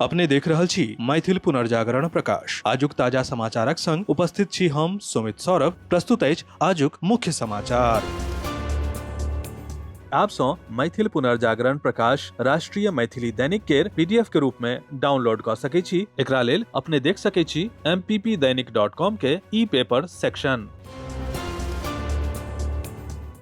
अपने देख रहल छी मैथिल पुनर्जागरण प्रकाश। आजुक ताजा समाचारक संग उपस्थित छी हम सुमित सौरभ। प्रस्तुत अछि आजुक मुख्य समाचार। आप सो मैथिल पुनर्जागरण प्रकाश राष्ट्रीय मैथिली दैनिक केर पीडीएफ के रूप में डाउनलोड कर सकै छी। एकरा लेल अपने देख सकै छी mppdainik.com के ई पेपर सेक्शन।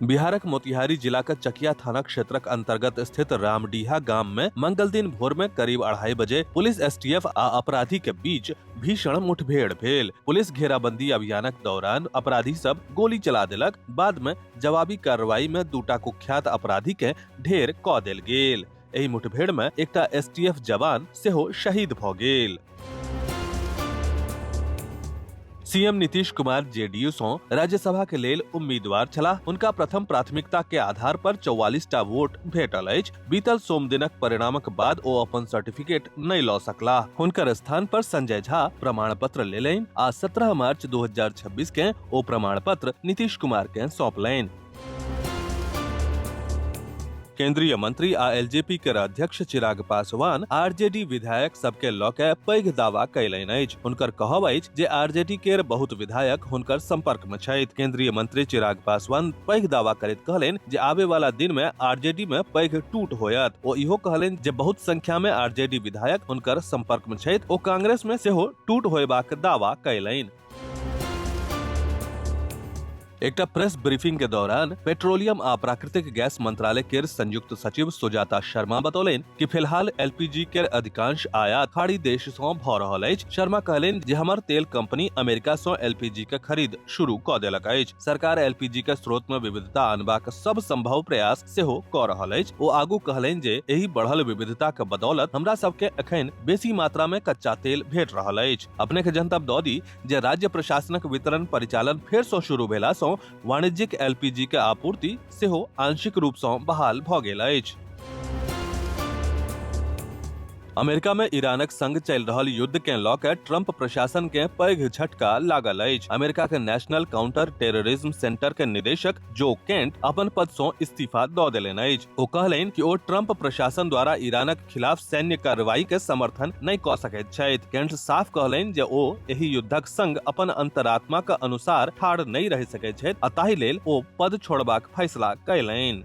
बिहारक मोतिहारी जिला के चकिया थाना क्षेत्रक अंतर्गत स्थित रामडीहा गाम में मंगल दिन भोर में करीब 2:30 बजे पुलिस एसटीएफ आ अपराधी के बीच भीषण मुठभेड़ भेल। पुलिस घेराबंदी अभियानक दौरान अपराधी सब गोली चला देलक। बाद में जवाबी कार्रवाई में दूटा कुख्यात अपराधी के ढेर क देल गेल। एहि मुठभेड़ में एकटा एसटीएफ जवान सेहो शहीद भ गेल। सीएम नीतीश कुमार जेडीयू सो राज्यसभा के लेल उम्मीदवार छलाह। उनका प्रथम प्राथमिकता के आधार पर 44टा वोट भेटल अछि। बीतल सोम दिनक परिणामक बाद ओ अपन सर्टिफिकेट नहि लऽ सकलाह। हुनकर स्थान पर संजय झा प्रमाण पत्र लेलनि आ 17 मार्च 2026 के ओ प्रमाण पत्र नीतीश कुमार के सौंपलनि। केंद्रीय मंत्री आ एलजेपी के अध्यक्ष चिराग पासवान आरजेडी विधायक सबके लऽ के पैघ दावा कयलनि अछि। हुनकर कहब अछि जे आरजेडी केर बहुत विधायक हुनकर संपर्क में छथि। केंद्रीय मंत्री चिराग पासवान पैघ दावा करैत कहलनि जे आबे वाला दिन में आरजेडी में पैघ टूट होयत। ओ इहो कहलनि जे बहुत संख्या में आरजेडी विधायक हुनकर संपर्क में छथि। ओ कांग्रेस में सेहो टूट होयबाक दावा कयलनि। एकटा प्रेस ब्रीफिंग के दौरान पेट्रोलियम आ प्राकृतिक गैस मंत्रालय के संयुक्त सचिव सुजाता शर्मा बतौलनि कि फिलहाल एलपीजी के अधिकांश आयात खाड़ी देश सँ भ रहल अछि। शर्मा कहलनि जे हमर तेल कंपनी अमेरिका सँ एलपीजी के खरीद शुरू क देलक अछि। सरकार एलपीजी के स्रोत में विविधता आनबाक सब संभव प्रयास सेहो क रहल अछि। ओ आगू कहलनि जे एहि बढ़ल विविधता के बदौलत हमरा सबके एखन बेसी मात्रा में कच्चा तेल भेट रहल अछि। अपने के जनतब दऽ दी जे राज्य प्रशासनक वितरण परिचालन फेर सँ शुरू भेला सँ वाणिज्यिक एलपीजी के आपूर्ति सेहो आंशिक रूप सँ बहाल भ गेल अछि। अमेरिका में ईरानक संग चलि रहल युद्ध के लऽ के ट्रंप प्रशासन के पैघ झटका लागल अछि। अमेरिका के नेशनल काउंटर टेररिज्म सेंटर के निदेशक जो केंट अपन पद सँ इस्तीफा दऽ देलनि अछि। ओ कहलनि कि ओ ट्रंप प्रशासन द्वारा ईरानक खिलाफ सैन्य कार्रवाई के समर्थन नहि कऽ सकैत छथि। केंट साफ कहलनि जे ओ एहि युद्धक संग अपन अंतरात्मा के अनुसार ठाढ़ नहि रहि सकैत छथि आ ताहि लेल ओ पद छोड़बाक फैसला कयलनि।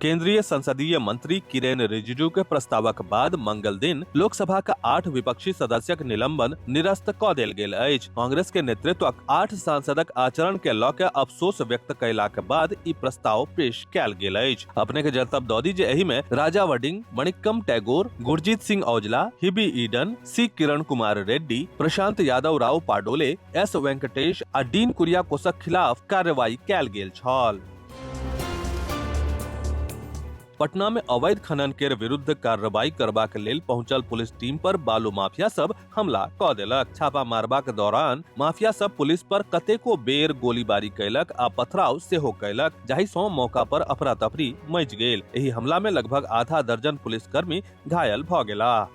केंद्रीय संसदीय मंत्री किरेन रिजिजू के प्रस्तावक बाद मंगल दिन लोकसभा का 8 विपक्षी सदस्यक निलंबन निरस्त क देल गेल अछि। कांग्रेस के नेतृत्वक 8 सांसदक आचरण के लऽ के अफसोस व्यक्त कयलाक बाद ई प्रस्ताव पेश कयल गेल अछि। अपने के जनतब दऽ दी जे एहि में राजा वडिंग, मणिक्कम टैगोर, गुरजीत सिंह औजला, हिबी ईडन, सी किरण कुमार रेड्डी, प्रशांत यादव राव पाडोले, एस वेंकटेश आ डीन कुरियाकोसक खिलाफ कार्रवाई कयल गेल छल। पटना में अवैध खनन के विरुद्ध कार्रवाई करबाक लेल पहुंचल पुलिस टीम पर बालू माफिया सब हमला क देलक। छापा मारबाक दौरान माफिया सब पुलिस पर कतेको बेर गोलीबारी कयलक आ पथराव सेहो कयलक, जाहि सँ मौका पर अफरा-तफरी मचि गेल। एहि हमला में लगभग आधा दर्जन पुलिसकर्मी घायल भ गेलाह।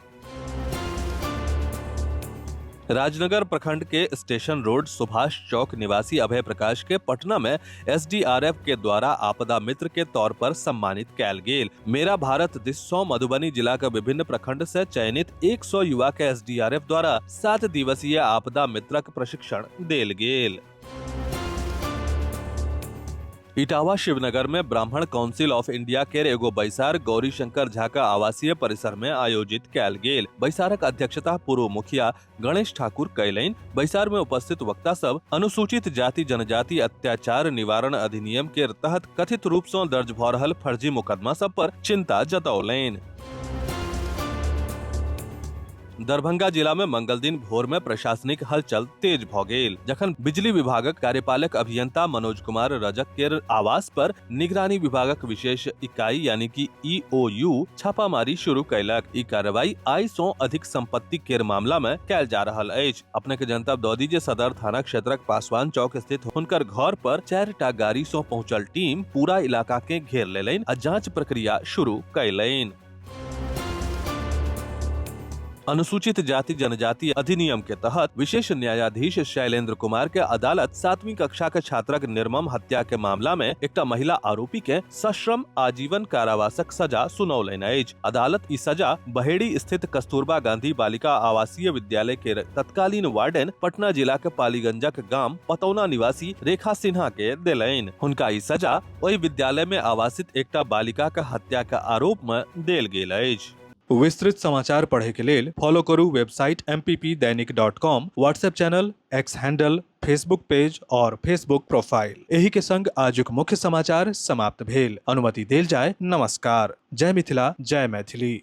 राजनगर प्रखंड के स्टेशन रोड सुभाष चौक निवासी अभय प्रकाश के पटना में एसडीआरएफ के द्वारा आपदा मित्र के तौर पर सम्मानित कयल गेल। मेरा भारत दिस सँ मधुबनी जिला के विभिन्न प्रखंड से चयनित 100 युवा के एसडीआरएफ द्वारा 7 दिवसीय आपदा मित्रक प्रशिक्षण देल गेल। इटावा शिवनगर में ब्राह्मण काउंसिल ऑफ इंडिया के एगो बैसार गौरी शंकर झा का आवासीय परिसर में आयोजित कयल गेल। बैसारक अध्यक्षता पूर्व मुखिया गणेश ठाकुर कयलनि। बैसार में उपस्थित वक्ता सब अनुसूचित जाति जनजाति अत्याचार निवारण अधिनियम के तहत कथित रूप सँ दर्ज भ रहल फर्जी मुकदमा सब पर चिंता जतौलनि। दरभंगा जिला में मंगल दिन भोर में प्रशासनिक हलचल तेज भ गेल, जखन बिजली विभागक कार्यपालक अभियंता मनोज कुमार रजक के आवास पर निगरानी विभागक विशेष इकाई यानी कि ईओयू छापामारी शुरू कयलक। ई कार्रवाई आय सँ अधिक संपत्ति के मामला में कयल जा रहल अछि। अपने के जनतब दऽ दी जे सदर थाना क्षेत्रक पासवान चौक स्थित हुनकर घर पर 4टा गाड़ी सँ पहुंचल टीम पूरा इलाका के घेर लेलनि आ जांच प्रक्रिया शुरू कयलनि। अनुसूचित जाति जनजाति अधिनियम के तहत विशेष न्यायाधीश शैलेंद्र कुमार के अदालत 7वीं कक्षा के छात्रक निर्मम हत्या के मामला में एक महिला आरोपी के सश्रम आजीवन कारावासक सजा सुनौलनि अछि। अदालत ई सजा बहेड़ी स्थित कस्तूरबा गांधी बालिका आवासीय विद्यालय के तत्कालीन वार्डन पटना जिला के पालीगंजक गांव पतौना निवासी रेखा सिन्हा के देलनि। हुनका ई सजा ओहि विद्यालय में आवासित एक बालिका के हत्या के आरोप में देल गेल अछि। विस्तृत समाचार पढ़े के लेल फॉलो करू website mppdainik.com, WhatsApp channel, x handle, Facebook page और फेसबुक प्रोफाइल। एही के संग आजुक मुख्य समाचार समाप्त भेल। अनुमति देल जाय। नमस्कार। जय मिथिला, जय मैथिली।